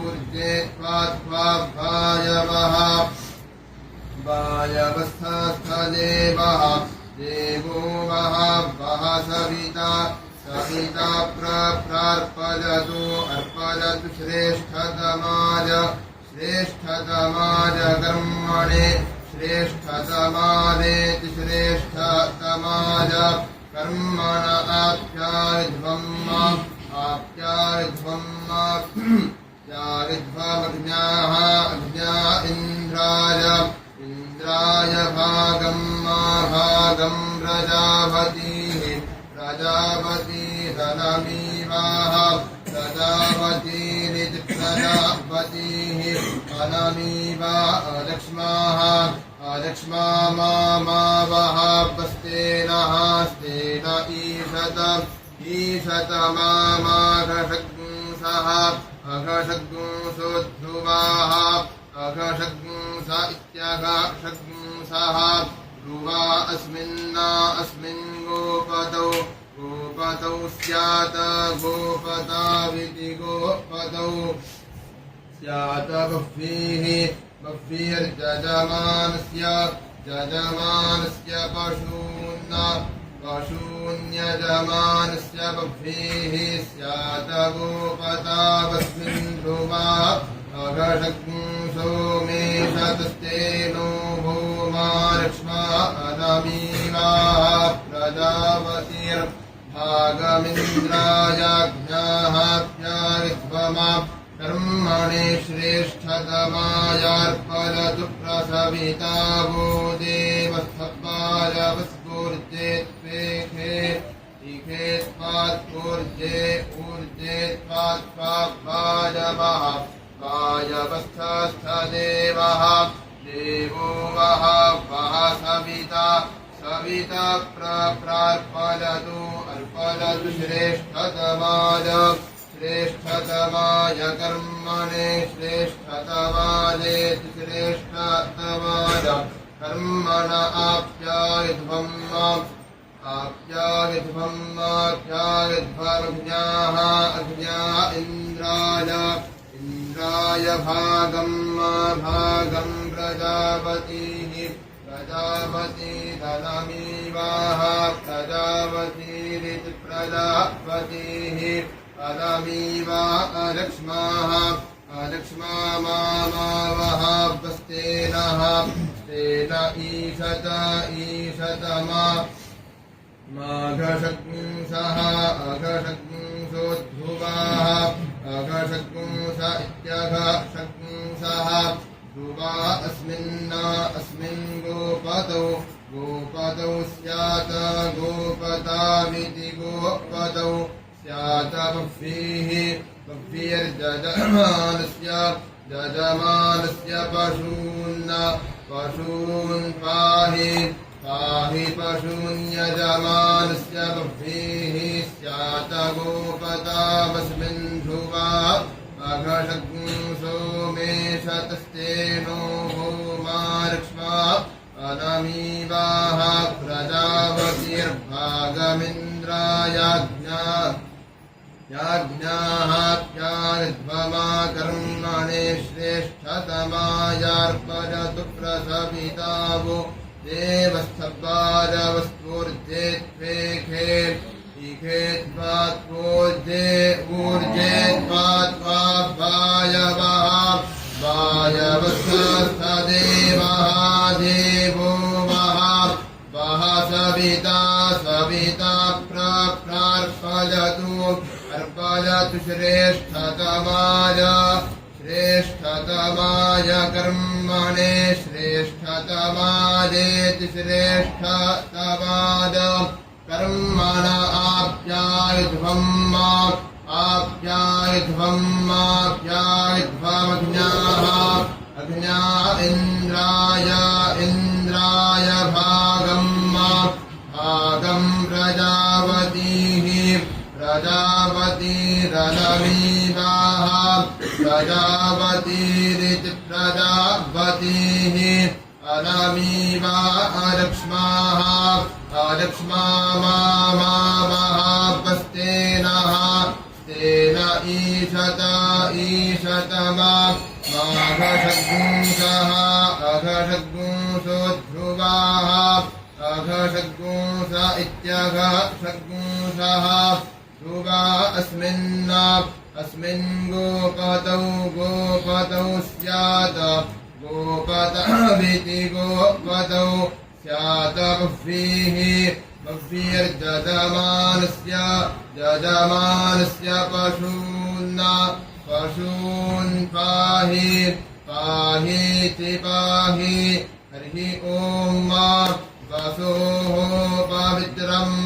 ऊर्जे वायवः वायवस्थस्थदेवः देवो वः सविता प्रार्पयतु अर्पयतु श्रेष्ठतमाय कर्मणे श्रेष्ठतमादेति श्रेष्ठतमाय कर्मण आप्यारिध्वमग्न्याः अग्न्या इन्द्राय भागं प्रजापतिरनमीवाः प्रजापतिरिति प्रजापतिः अनमीवा अलक्ष्मा मावः स्तेनः स्तेन ईशतमाघषग्ंसः अघषग्ंसोऽध्रुवाः अघषग्ंस इत्यघषग्ंसः ध्रुवा अस्मिन् गोपतौ स्यात् गोपताविति गोपतौ स्यात् बह्वीर्यजमानस्य पशून्यजमानस्य बह्वीः स्यात् गोपतावस्मिन् ध्रुवा अघषग्ंसो मेषतस्तेनो भूमा लक्ष्मा अनमीवाः प्रजापतिर्भागमिन्द्रायाज्ञाप्यारिध्वमा कर्मणे श्रेष्ठतमायार्पयतु प्रसविता वो देवस्थपायवस्फूर्जेत्वेखे ऊर्जेत्वात्वायवः वायवस्थस्थदेवः देवो वः सविता प्रार्पयतु अर्पयतु श्रेष्ठतमाय कर्मणे श्रेष्ठतमादेति श्रेष्ठतमाय कर्मण आप्यारिध्वमग्न्याः अग्न्या इन्द्राय भागं प्रजापतिरनमीवाः प्रजापतिरिति प्रजापतिः अनमीवा अलक्ष्मा मावः स्तेनः स्तेन ईशतमाघषग्ंसः अघषग्ंसोऽध्रुवाः अघषग्ंस इत्यघषग्ंसः ध्रुवा अस्मिन् गोपतौ स्यात् गोपताविति गोपतौ स्यात् बह्वीर्यजमानस्य पशून् पाहि पशून्यजमानस्य बह्वीः स्यात् गोपतावस्मिन् ध्रुवा अघषग्ंसो मेषतस्तेनो भूमा लक्ष्मा अनमीवाः प्रजापतिर्भागमिन्द्रायाज्ञाप्यारिध्वमा कर्मणे श्रेष्ठतमायार्पयतु प्रसविता वो देवस्थपायवस्फूर्जेत्वेखे वायवस्थस्थदेवः देवो वः सविता अर्पयतु श्रेष्ठतमाय कर्मणे श्रेष्ठतमादेति श्रेष्ठतमाय कर्मण आप्यारिध्वमग्न्याः अग्न्या इन्द्राय भागं प्रजापतिरनमीवाः प्रजापतिरिति प्रजापतिः अनमीवा अलक्ष्मा मावः स्तेन ईशतमा माघषड्गुंसः अघषड्गुंसो ध्रुवाः अघषड्गुंस इत्यघषड्गुंसः ध्रुवा अस्मिन् गोपतौ स्यात् गोपतविति गोपतौ स्यात् बह्वीर्यजमानस्य पशून् पाहीति पाहि हरि ॐ वसोः पवित्रम्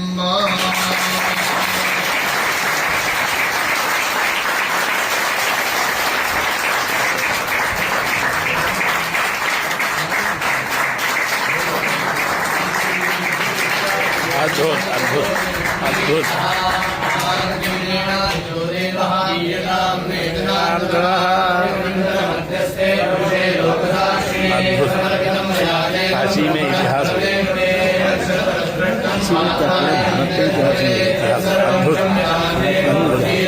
अद्भुत अद्भुत अद्भुत काशी में इतिहास अद्भुत